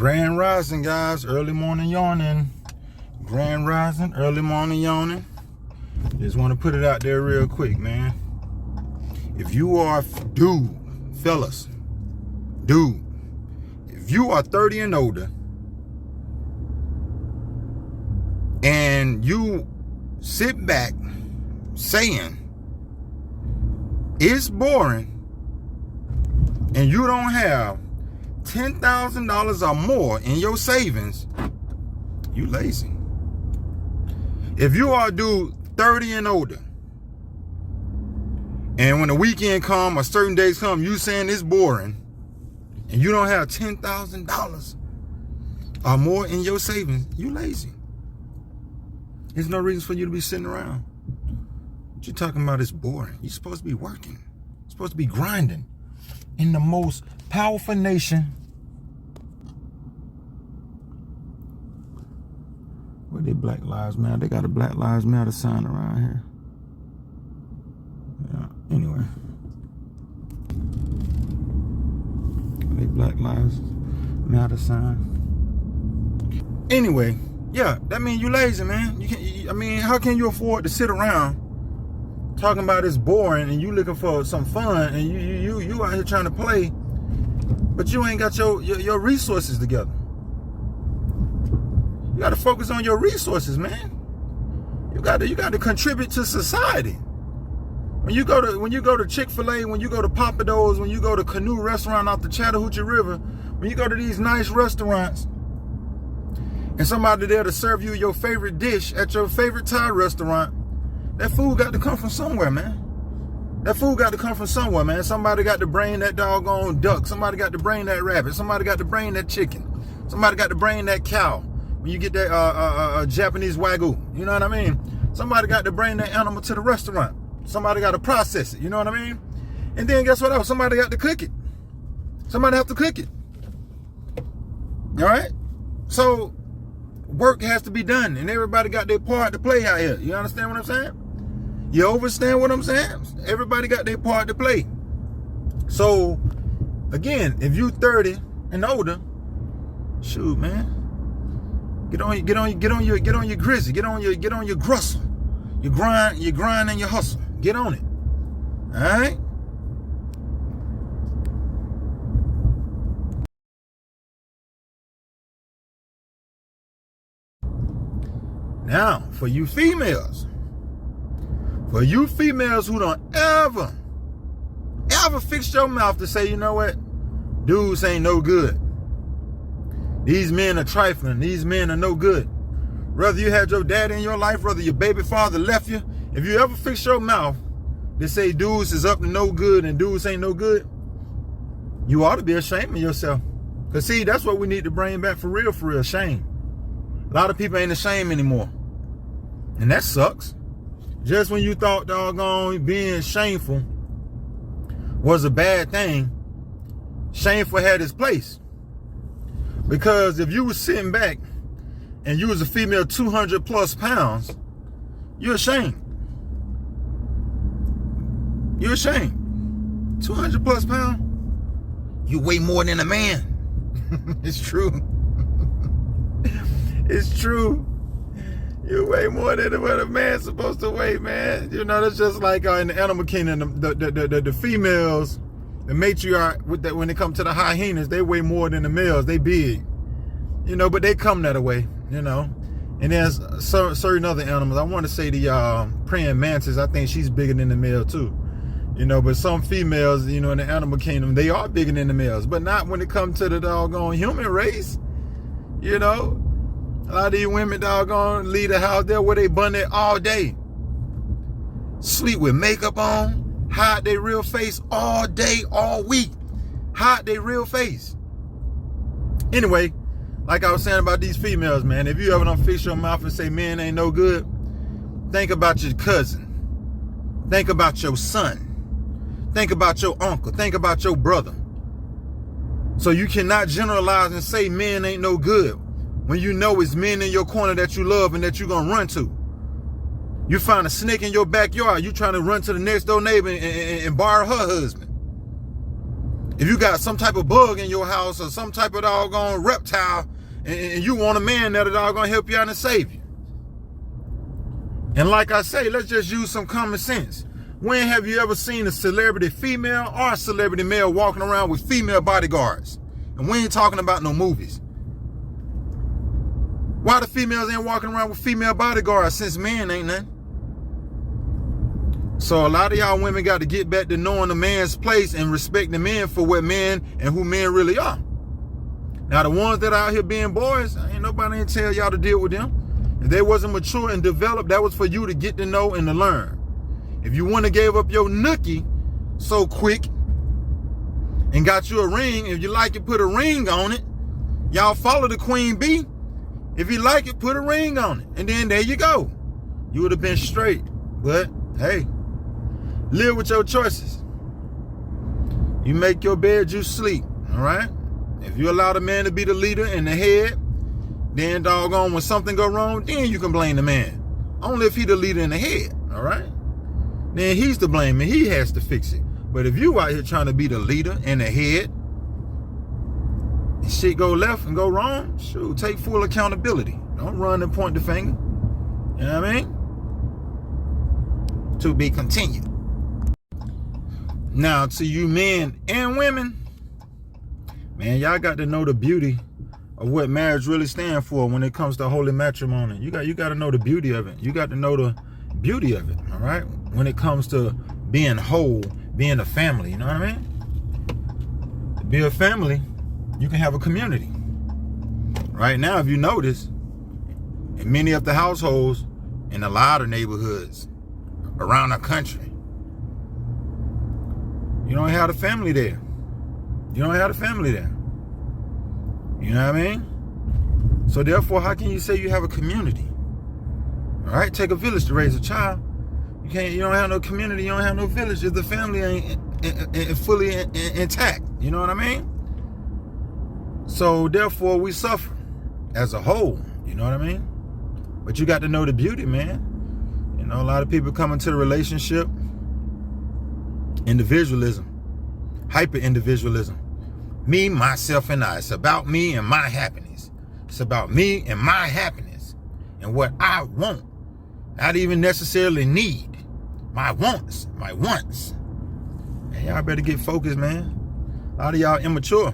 Grand rising, guys. Early morning yawning. Grand rising, early morning yawning. Just want to put it out there real quick, man. If you are, fellas, if you are 30 and older and you sit back saying it's boring and you don't have $10,000 or more in your savings, you lazy. If you are dude 30 and older, and when the weekend come or certain days come, you saying it's boring, and you don't have $10,000 or more in your savings, you lazy. There's no reason for you to be sitting around. What you talking about is boring. You're supposed to be working. You're supposed to be grinding in the most powerful nation. Where they Black Lives Matter? They got a Black Lives Matter sign around here. Yeah, anyway. They Black Lives Matter sign. Anyway, yeah, that means you lazy, man. How can you afford to sit around talking about it's boring and you looking for some fun and you out here trying to play, but you ain't got your resources together? You got to focus on your resources, man. You got to contribute to society. When you go to Chick-fil-A, when you go to Papa Do's, when you go to Canoe Restaurant off the Chattahoochee River, when you go to these nice restaurants, and somebody there to serve you your favorite dish at your favorite Thai restaurant, that food got to come from somewhere, man. That food got to come from somewhere, man. Somebody got to bring that doggone duck. Somebody got to bring that rabbit. Somebody got to bring that chicken. Somebody got to bring that cow. When you get that Japanese Wagyu, you know what I mean? Somebody got to bring that animal to the restaurant. Somebody got to process it, you know what I mean? And then guess what else? Somebody got to cook it. Somebody have to cook it. All right? So work has to be done, and everybody got their part to play out here. You understand what I'm saying? You understand what I'm saying? Everybody got their part to play. So again, if you 30 and older, shoot, man. Get on your grizzy, get on your grustle. You grind and you hustle. Get on it. Alright? Now, for you females who don't ever fix your mouth to say, you know what? Dudes ain't no good. These men are trifling. These men are no good. Whether you had your dad in your life, whether your baby father left you, if you ever fix your mouth to say dudes is up to no good and dudes ain't no good, you ought to be ashamed of yourself. Because see, that's what we need to bring back for real, shame. A lot of people ain't ashamed anymore. And that sucks. Just when you thought doggone being shameful was a bad thing, shameful had its place. Because if you was sitting back and you was a female 200 plus pounds, you're ashamed. You're ashamed. 200 plus pounds? You weigh more than a man. It's true. It's true. You weigh more than what a man's supposed to weigh, man. You know, that's just like in the animal kingdom, the females, the matriarch, when it comes to the hyenas, they weigh more than the males. They big, you know, but they come that way, you know. And there's certain other animals. I want to say the praying mantis. I think she's bigger than the male too, you know. But some females, you know, in the animal kingdom, they are bigger than the males, but not when it comes to the doggone human race, you know. A lot of these women doggone leave the house there where they bun it all day, sleep with makeup on, hide their real face all day, all week, hide their real face. Anyway, like I was saying about these females, man, if you ever don't fix your mouth and say men ain't no good, think about your cousin, think about your son, think about your uncle, think about your brother. So you cannot generalize and say men ain't no good when you know it's men in your corner that you love and that you're gonna run to. You find a snake in your backyard, you trying to run to the next door neighbor and borrow her husband. If you got some type of bug in your house or some type of doggone reptile, and you want a man that'll doggone help you out and save you. And like I say, let's just use some common sense. When have you ever seen a celebrity female or a celebrity male walking around with female bodyguards? And we ain't talking about no movies. Why the females ain't walking around with female bodyguards since men ain't none? So a lot of y'all women got to get back to knowing the man's place and respecting men for what men and who men really are. Now the ones that are out here being boys, ain't nobody ain't tell y'all to deal with them. If they wasn't mature and developed, that was for you to get to know and to learn. If you wouldn't have gave up your nookie so quick and got you a ring, if you like it, put a ring on it. Y'all follow the queen bee. If you like it, put a ring on it. And then there you go. You would have been straight. But hey, live with your choices. You make your bed, you sleep. All right? If you allow the man to be the leader and the head, then doggone, when something go wrong, then you can blame the man. Only if he the leader and the head. All right? Then he's to blame and he has to fix it. But if you out here trying to be the leader and the head, and shit go left and go wrong, shoot, take full accountability. Don't run and point the finger. You know what I mean? To be continued. Now, to you men and women, man, y'all got to know the beauty of what marriage really stands for when it comes to holy matrimony. You got to know the beauty of it. You got to know the beauty of it, all right? When it comes to being whole, being a family, you know what I mean? To be a family, you can have a community. Right now, if you notice, in many of the households, in a lot of neighborhoods around the country, you don't have a family there. You don't have a family there. You know what I mean? So therefore, how can you say you have a community? All right, take a village to raise a child. You don't have no community, you don't have no village if the family ain't fully intact. You know what I mean? So therefore, we suffer as a whole. You know what I mean? But you got to know the beauty, man. You know, a lot of people come into the relationship, individualism, hyper individualism. Me, myself, and I. It's about me and my happiness. It's about me and my happiness and what I want. Not even necessarily need. My wants. My wants. Man, y'all better get focused, man. A lot of y'all immature.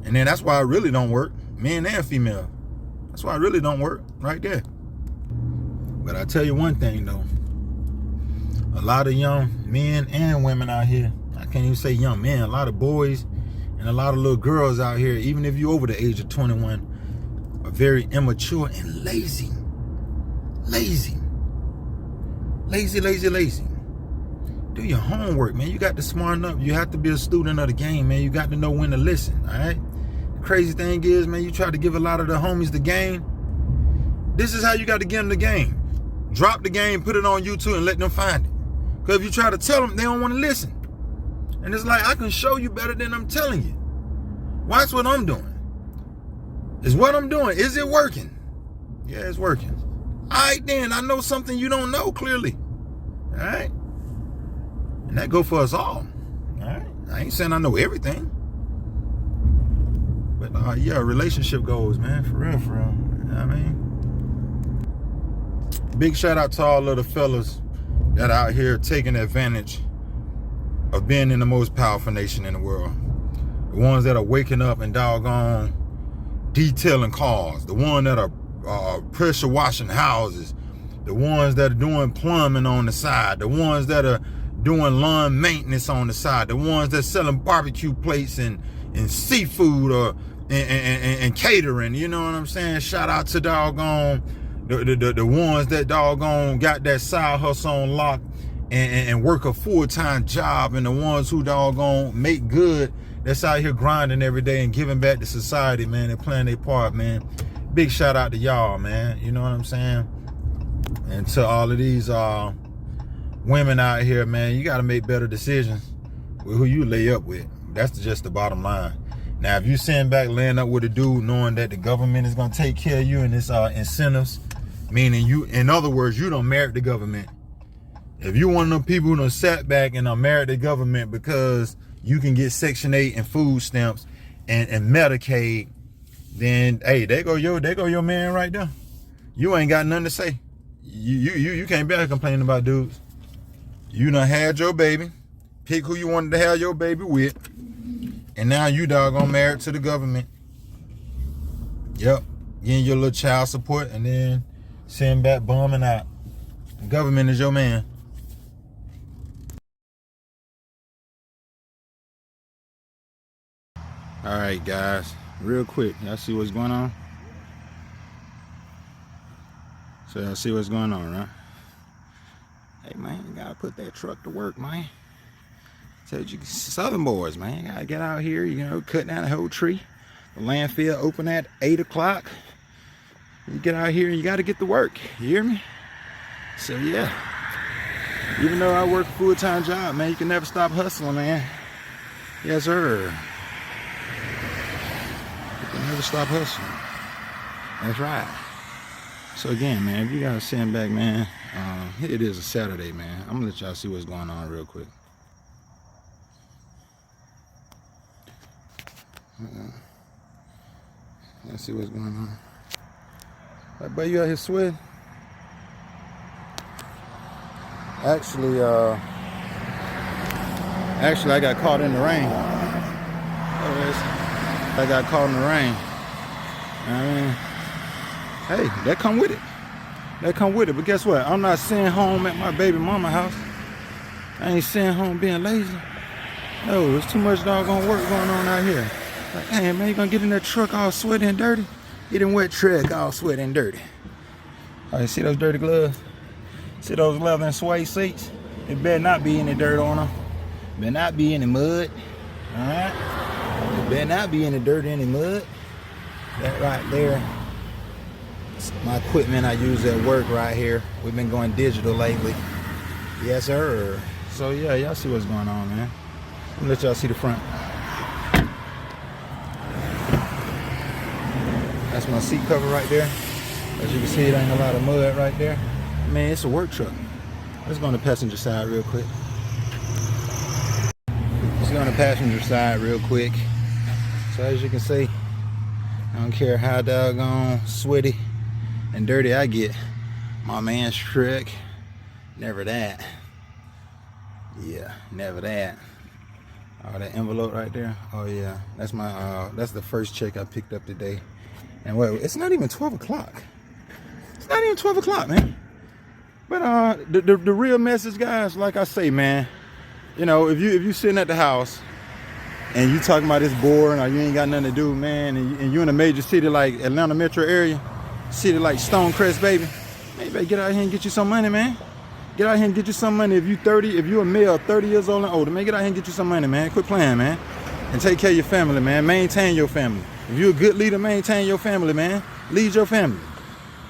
And then that's why it really don't work. Men and female. That's why it really don't work right there. But I tell you one thing, though. A lot of young men and women out here, I can't even say young men, a lot of boys and a lot of little girls out here, even if you're over the age of 21, are very immature and lazy. Lazy. Do your homework, man. You got to smarten up. You have to be a student of the game, man. You got to know when to listen, all right? The crazy thing is, man, you try to give a lot of the homies the game. This is how you got to give them the game. Drop the game, put it on YouTube, and let them find it. Because if you try to tell them, they don't want to listen. And it's like, I can show you better than I'm telling you. Watch what I'm doing. Is what I'm doing, is it working? Yeah, it's working. All right, then, I know something you don't know, clearly. All right? And that go for us all. All right? I ain't saying I know everything. But, yeah, relationship goals, man. For real, for real. You know what I mean? Big shout out to all of the fellas that are out here taking advantage of being in the most powerful nation in the world. The ones that are waking up and doggone detailing cars. The ones that are pressure washing houses. The ones that are doing plumbing on the side. The ones that are doing lawn maintenance on the side. The ones that selling barbecue plates and seafood or and catering. You know what I'm saying? Shout out to doggone the ones that doggone got that side hustle on lock and work a full-time job, and the ones who doggone make good, that's out here grinding every day and giving back to society, man, and playing their part, man. Big shout out to y'all, man. You know what I'm saying? And to all of these women out here, man, you got to make better decisions with who you lay up with. That's just the bottom line. Now, if you sitting back laying up with a dude knowing that the government is going to take care of you and its incentives, meaning you, in other words, you don't merit the government. If you one of them people who done sat back and are married the government because you can get Section 8 and food stamps and Medicaid, then hey, there go your man right there. You ain't got nothing to say. You can't be out here complaining about dudes. You done had your baby, pick who you wanted to have your baby with, and now you doggone married to the government. Yep, getting your little child support and then sitting back bumming out. The government is your man. All right, guys, real quick, y'all see what's going on? So y'all see what's going on, right? Hey, man, you gotta put that truck to work, man. Told you, Southern boys, man, you gotta get out here, you know, cut down the whole tree. The landfill open at 8 o'clock. You get out here and you gotta get to work, you hear me? So yeah, even though I work a full-time job, man, you can never stop hustling, man. Yes, sir. You can never stop hustling. That's right. So again, man, if you guys sitting back, man, it is a Saturday, man. I'm gonna let y'all see what's going on real quick. Let's see what's going on. Hey, buddy, you out here sweating? Actually, I got caught in the rain. I got caught in the rain. Hey, that come with it. That come with it. But guess what? I'm not sitting home at my baby mama house. I ain't sitting home being lazy. No, there's too much doggone work going on out here. Like, hey, man, you gonna get in that truck all sweaty and dirty? Get in wet truck all sweaty and dirty. All right, see those dirty gloves? See those leather and suede seats? It better not be any dirt on them. Better not be any mud. All right? It better not be any dirt, any mud. That right there. My equipment I use at work right here. We've been going digital lately. Yes, sir. So yeah, y'all see what's going on, man. Let me let y'all see the front. That's my seat cover right there. As you can see, it ain't a lot of mud right there. Man, it's a work truck. Let's go on the passenger side real quick. Let's go on the passenger side real quick. So as you can see, I don't care how doggone sweaty and dirty I get, my man's truck, never that. Yeah, never that. Oh, that envelope right there. Oh yeah, that's my that's the first check I picked up today. And wait, it's not even 12 o'clock. It's not even 12 o'clock, man. But the real message, guys, like I say, man, you know, if you sitting at the house and you talking about this boring or you ain't got nothing to do, man, and you in a major city like Atlanta metro area, city like Stonecrest, baby, man, you better get out here and get you some money, man. Get out here and get you some money. If you 30, if you a male 30 years old and older, man, get out here and get you some money, man. Quit playing, man. And take care of your family, man. Maintain your family. If you're a good leader, maintain your family, man. Lead your family.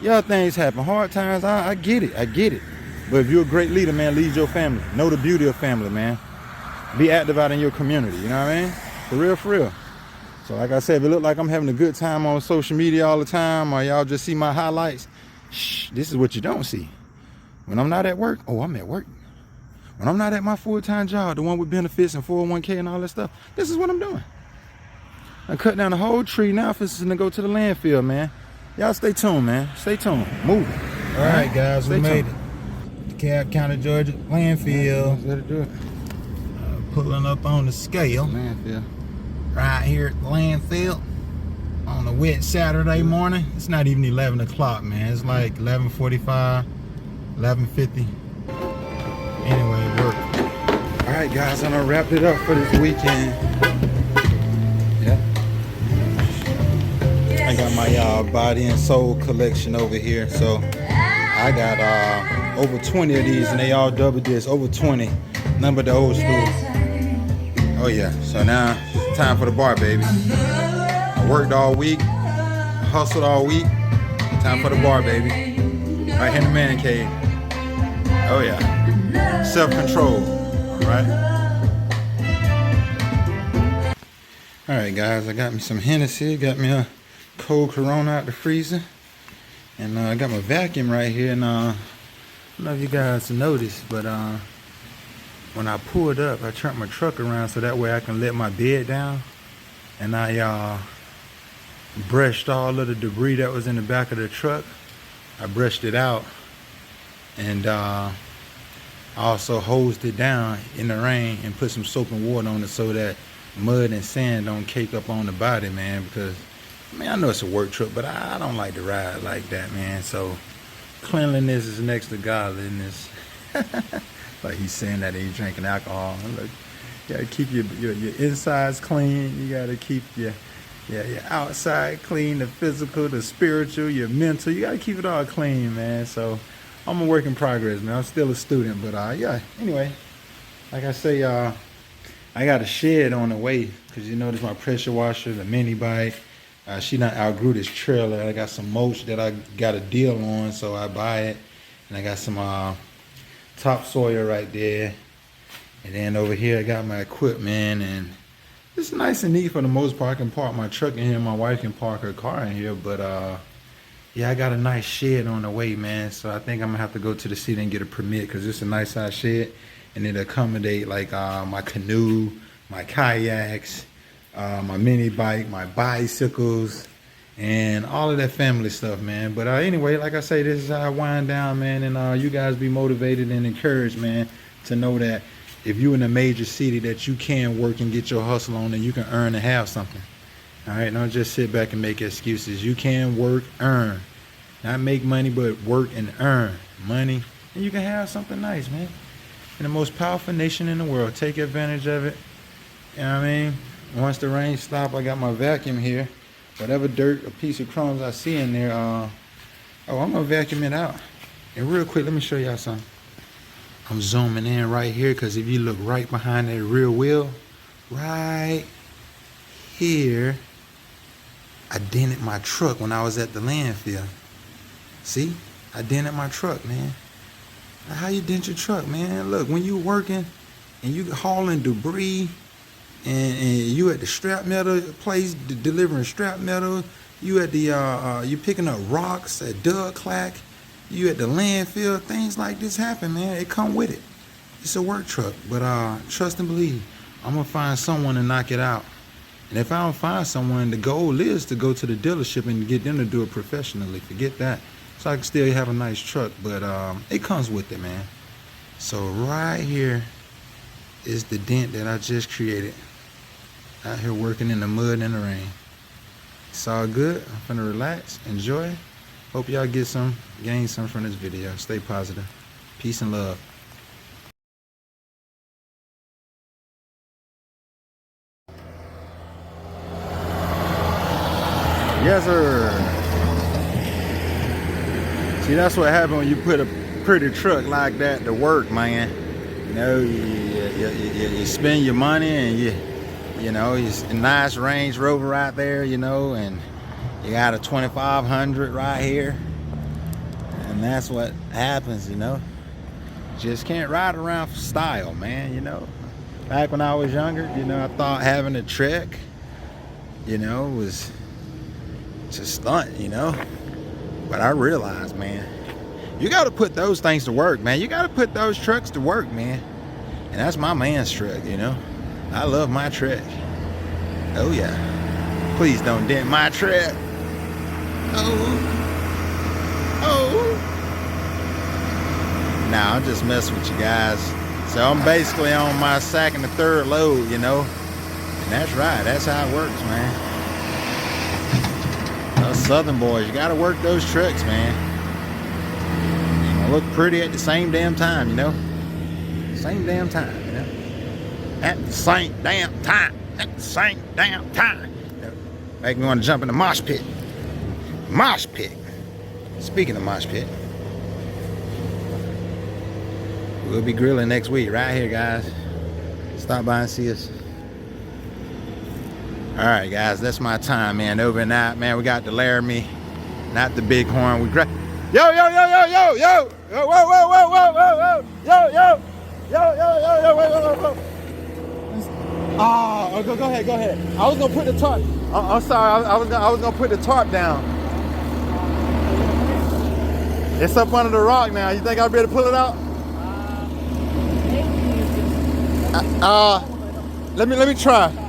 Y'all things happen. Hard times, I get it. I get it. But if you're a great leader, man, lead your family. Know the beauty of family, man. Be active out in your community, you know what I mean? For real, for real. So like I said, if it look like I'm having a good time on social media all the time, or y'all just see my highlights, shh, this is what you don't see. When I'm not at work, oh, I'm at work. When I'm not at my full-time job, the one with benefits and 401k and all that stuff, this is what I'm doing. I cut down the whole tree now for this to go to the landfill, man. Y'all stay tuned, man. Stay tuned. Move it. All right, guys, we made it. DeKalb County, Georgia, landfill. Let it do it. Pulling up on the scale. Landfill. Right here at the landfill on a wet Saturday morning. It's not even 11 o'clock, man. It's like 11:45, 11:50. Anyway, work. All right, guys, I'm gonna wrap it up for this weekend. Yeah. I got my body and soul collection over here. So I got over 20 of these, and they all double disc. Over 20. Number the old school. Oh yeah. So now time for the bar, baby. I worked all week, hustled all week. Time for the bar, baby. Right here in the man cave. Oh yeah. Self-control, right? All right, guys. I got me some Hennessy. Got me a cold Corona out the freezer, and I got my vacuum right here. And I don't know if you guys noticed, but when I pulled up, I turned my truck around so that way I can let my bed down. And I brushed all of the debris that was in the back of the truck. I brushed it out. And I also hosed it down in the rain and put some soap and water on it so that mud and sand don't cake up on the body, man. Because, I know it's a work truck, but I don't like to ride like that, man. So cleanliness is next to godliness. Like he's saying that he's drinking alcohol. Look, you gotta keep your insides clean. You gotta keep your outside clean, the physical, the spiritual, your mental. You gotta keep it all clean, man. So I'm a work in progress, man. I'm still a student, but yeah. Anyway, like I say, I got a shed on the way because you notice my pressure washer, the mini bike. She done outgrew this trailer. I got some mulch that I got a deal on, so I buy it. And I got some topsoil right there. And then over here I got my equipment, and it's nice and neat for the most part. I can park my truck in here. My wife can park her car in here, but yeah, I got a nice shed on the way, man. So I think I'm gonna have to go to the city and get a permit because it's a nice size shed, and it'll accommodate like my canoe, my kayaks, my mini bike, my bicycles, and all of that family stuff, man. But anyway, like I say, this is how I wind down, man, and you guys be motivated and encouraged, man, to know that if you're in a major city that you can work and get your hustle on and you can earn and have something. All right, don't just sit back and make excuses. You can work, earn. Not make money, but work and earn money, and you can have something nice, man. In the most powerful nation in the world, take advantage of it. You know what I mean? Once the rain stops, I got my vacuum here. Whatever dirt or piece of crumbs I see in there, I'm gonna vacuum it out. And real quick, let me show y'all something. I'm zooming in right here because if you look right behind that rear wheel, right here, I dented my truck when I was at the landfill. See? I dented my truck, man. How you dent your truck, man? Look, when you working and you hauling debris and you at the scrap metal place delivering scrap metal, you at the you picking up rocks at Doug Clack, you at the landfill, things like this happen, man. It come with it. It's a work truck, but trust and believe, I'm gonna find someone to knock it out. And if I don't find someone, the goal is to go to the dealership and get them to do it professionally. Forget that. So I can still have a nice truck, but it comes with it, man. So right here is the dent that I just created. Out here working in the mud and the rain. It's all good. I'm finna relax, enjoy. Hope y'all gain some from this video. Stay positive. Peace and love. Yes, sir. See, that's what happens when you put a pretty truck like that to work, man. You know, you spend your money and you know, it's a nice Range Rover right there, you know, and you got a 2500 right here. And that's what happens, you know. Just can't ride around for style, man, you know. Back when I was younger, you know, I thought having a Trek, you know, was just stunt, you know. But I realized, man, you got to put those things to work, man. You got to put those trucks to work, man. And that's my man's truck, you know. I love my truck. Oh, yeah. Please don't dent my truck. Nah, I'm just messing with you guys. So I'm basically on my second or third load, you know. And that's right. That's how it works, man. Those Southern boys, you got to work those trucks, man. Look pretty at the same damn time, you know. Same damn time, you know. At the same damn time. At the same damn time. You know, make me want to jump in the mosh pit. Mosh pit. Speaking of mosh pit, we'll be grilling next week right here, guys. Stop by and see us. All right, guys, that's my time, man. Over and out, man. We got the Laramie, not the Bighorn. We grab. Yo, yo, yo, yo, yo, yo, yo, whoa, whoa, whoa, whoa, whoa, whoa, yo, yo, yo, yo, yo, yo, wait, wait, wait, wait. Oh, go ahead, go ahead. I was gonna put the tarp. I'm sorry, I was gonna put the tarp down. It's up under the rock now. You think I'll be able to pull it out? Maybe you just Let me try.